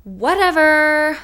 Whatever.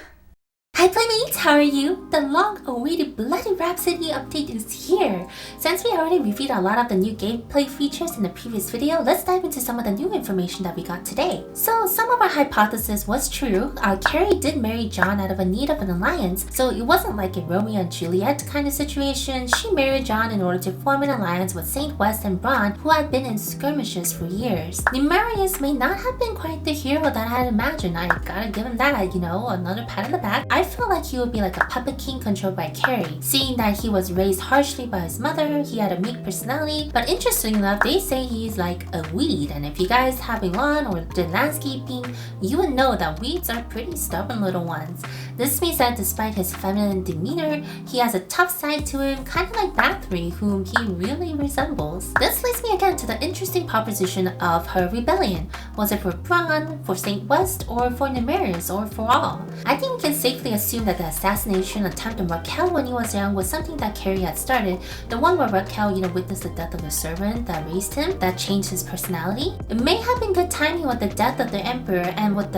Hi Playmates, how are you? The long-awaited Bloody Rhapsody update is here! Since we already reviewed a lot of the new gameplay features in the previous video, let's dive into some of the new information that we got today. So some of our hypothesis was true. Carrie did marry John out of a need of an alliance, so it wasn't like a Romeo and Juliet kind of situation. She married John in order to form an alliance with Saint West and Bronn, who had been in skirmishes for years. Nemarius may not have been quite the hero that I had imagined. I gotta give him that, another pat on the back. I feel like he would be like a puppet king controlled by Carrie. Seeing that he was raised harshly by his mother, he had a meek personality, but interestingly enough, they say he's like a weed, and if you guys have a lawn or did landscaping, you would know that weeds are pretty stubborn little ones. This means that despite his feminine demeanor, he has a tough side to him, kind of like Bathory, whom he really resembles. This leads me again to the interesting proposition of her rebellion. Was it for Bronn, for Saint West, or for Nemarius, or for all? I think we can safely assume that the assassination attempt on Raquel when he was young was something that Carrie had started. The one where Raquel, witnessed the death of the servant that raised him, that changed his personality. It may have been good timing with the death of the emperor and with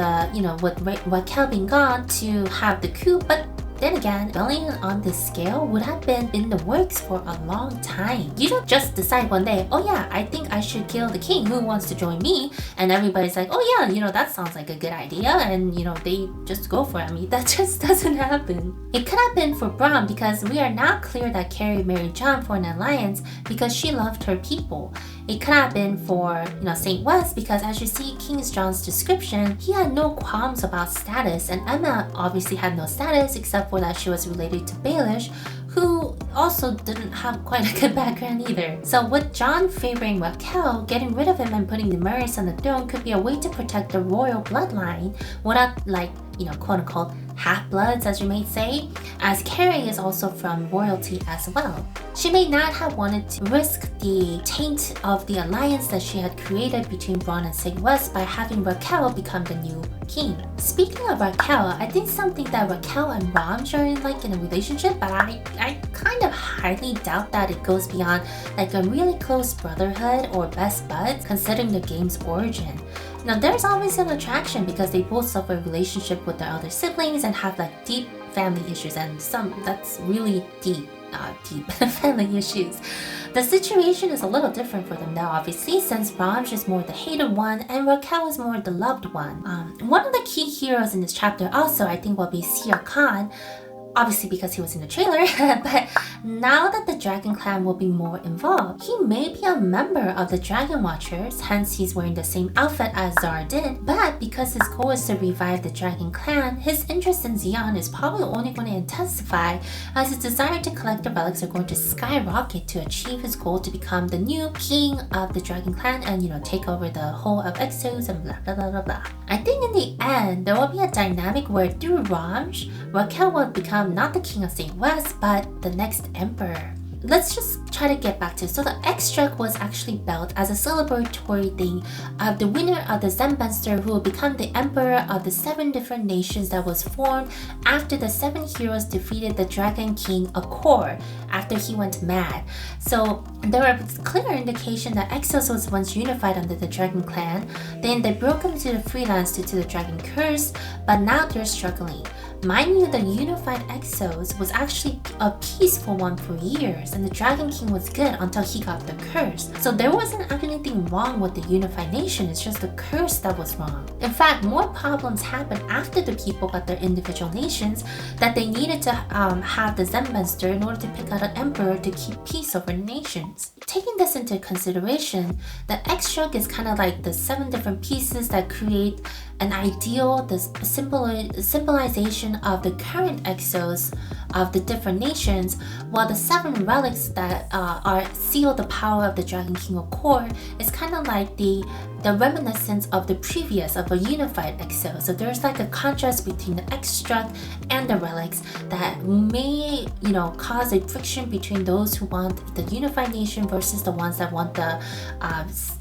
with Raquel being gone to have the coup, but then again, rebellion on this scale would have been in the works for a long time. You don't just decide one day, oh yeah, I think I should kill the king, who wants to join me? And everybody's like, oh yeah, that sounds like a good idea, and they just go for it. I mean, that just doesn't happen. It could have been for Bronn because we are now clear that Carrie married John for an alliance because she loved her people. It could have been for, Saint West because as you see King John's description, he had no qualms about status, and Emma obviously had no status except for that she was related to Baelish, who also didn't have quite a good background either. So with John favoring Raquel, getting rid of him and putting Nemarius on the throne could be a way to protect the royal bloodline without quote-unquote half-bloods, as you may say, as Carrie is also from royalty as well. She may not have wanted to risk the taint of the alliance that she had created between Bronn and Saint West by having Raquel become the new king. Speaking of Raquel, I think something that Raquel and Ramj are in a relationship, but I kind of highly doubt that it goes beyond a really close brotherhood or best buds considering the game's origin. Now there's always an attraction because they both suffer a relationship with their other siblings and have deep family issues, and some that's really deep family issues. The situation is a little different for them now, obviously, since Ramj is more the hated one and Raquel is more the loved one. One of the key heroes in this chapter also I think will be Sir Khan, obviously because he was in the trailer, but now that the Dragon Clan will be more involved, he may be a member of the Dragon Watchers, hence he's wearing the same outfit as Zara did, but because his goal is to revive the Dragon Clan, his interest in Xion is probably only going to intensify as his desire to collect the relics are going to skyrocket to achieve his goal to become the new king of the Dragon Clan and take over the whole of Exos and blah blah blah blah blah. I think in the end, there will be a dynamic where through Ramj, Raquel will become not the king of Saint West, but the next emperor. Let's just try to get back to it. So the X-Struck was actually built as a celebratory thing of the winner of the Zenbunster who will become the emperor of the 7 different nations that was formed after the 7 heroes defeated the Dragon King Akor after he went mad. So there was clear indication that Exos was once unified under the Dragon Clan, then they broke into the freelance due to the Dragon Curse, but now they're struggling. Mind you, the unified Exos was actually a peaceful one for years, and the Dragon King was good until he got the curse. So there wasn't anything wrong with the unified nation, it's just the curse that was wrong. In fact, more problems happened after the people got their individual nations that they needed to have the Zenbunster in order to pick out an emperor to keep peace over nations. Taking this into consideration, the X-Struck is kind of like the 7 different pieces that create an ideal, the symbolization of the current Exos of the different nations, while the 7 relics that seal the power of the Dragon King of Kor is kind of like the reminiscence of the previous of a unified Exo. So there's a contrast between the X-Struck and the relics that may cause a friction between those who want the unified nation versus the ones that want the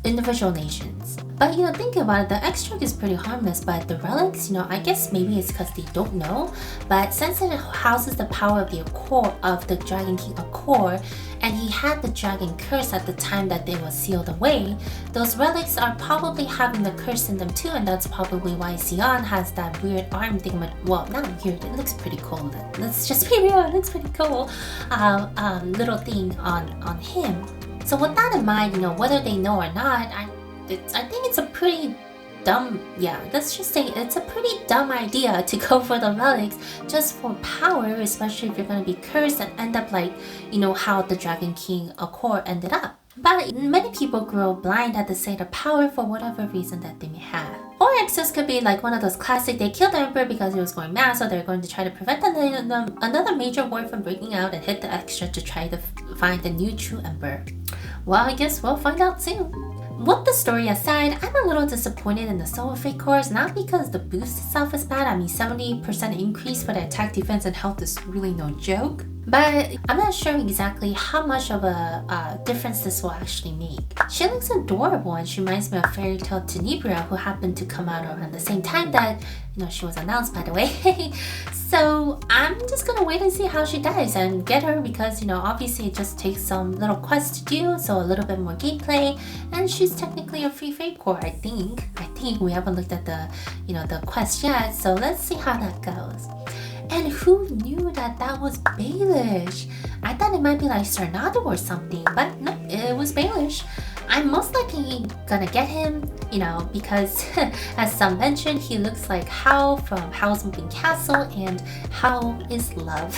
individual nations. But think about it, the X-Struck is pretty harmless, but the relics, I guess maybe it's because they don't know, but since it houses the power of the Akor, of the Dragon King Akor, and he had the dragon curse at the time that they were sealed away, those relics are probably having the curse in them too, and that's probably why Sion has that weird arm thing. Well, not weird, it looks pretty cool. Let's just be real, it looks pretty cool. Little thing on him. So with that in mind, whether they know or not, I think it's a pretty dumb, let's just say it's a pretty dumb idea to go for the relics just for power, especially if you're going to be cursed and end up like, how the Dragon King Accord ended up. But many people grow blind at the sight of power for whatever reason that they may have. Or Exos could be like one of those classic, they killed the Emperor because he was going mad, so they're going to try to prevent another major war from breaking out and hit the extra to try to find the new true Emperor. Well, I guess we'll find out soon. With the story aside, I'm a little disappointed in the Soul Fate cores, not because the boost itself is bad. I mean, 70% increase for the attack, defense, and health is really no joke. But I'm not sure exactly how much of a difference this will actually make. She looks adorable and she reminds me of Fairy Tale Tenebria, who happened to come out around the same time that she was announced, by the way. So I'm just gonna wait and see how she does and get her, because obviously it just takes some little quests to do, so a little bit more gameplay, and she's technically a free fate core. I think we haven't looked at the quest yet, so let's see how that goes. And who knew that was Baelish? I thought it might be like Cernado or something, but no, it was Baelish. I'm most likely gonna get him, because as some mentioned, he looks like Hao from Hao's Moving Castle, and Hao is love.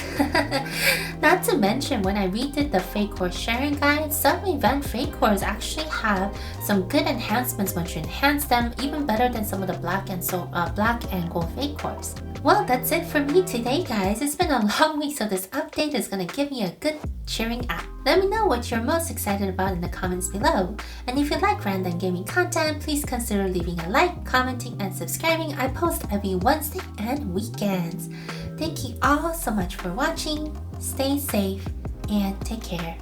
Not to mention, when I redid the Fate Core sharing guide, some event Fate Cores actually have some good enhancements once you enhance them, even better than some of the black and gold Fate Cores. Well, that's it for me today, guys. It's been a long week, so this update is gonna give me a good cheering up. Let me know what you're most excited about in the comments below. And if you like random gaming content, please consider leaving a like, commenting, and subscribing. I post every Wednesday and weekends. Thank you all so much for watching. Stay safe and take care.